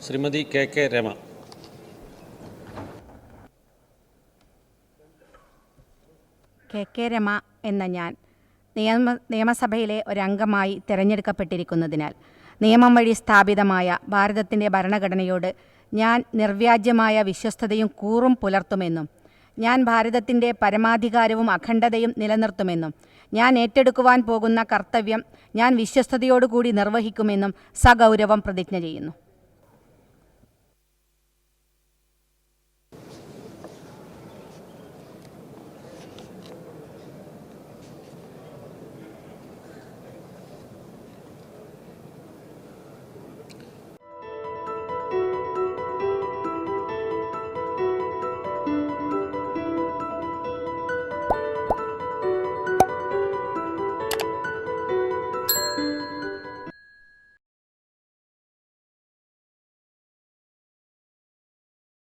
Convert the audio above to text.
Shrimati K Rama. K Rama എന്ന ഞാൻ നിയമസഭയിലെ ഒരംഗമായി തിരഞ്ഞെടുക്കപ്പെട്ടിരിക്കുന്നതിനാൽ നിയമം വഴി സ്ഥാപിതമായ ഭാരതത്തിൻ്റെ ഭരണഘടനയോട് ഞാൻ നിർവ്യാജ്യമായ വിശ്വസ്തതയും കൂറും പുലർത്തുമെന്നും ഞാൻ ഭാരതത്തിൻ്റെ പരമാധികാരവും അഖണ്ഡതയും നിലനിർത്തുമെന്നും ഞാൻ ഏറ്റെടുക്കുവാൻ പോകുന്ന കർത്തവ്യം ഞാൻ വിശ്വസ്തയോടുകൂടി നിർവഹിക്കുമെന്നും സഗൗരവം പ്രതിജ്ഞ ചെയ്യുന്നു.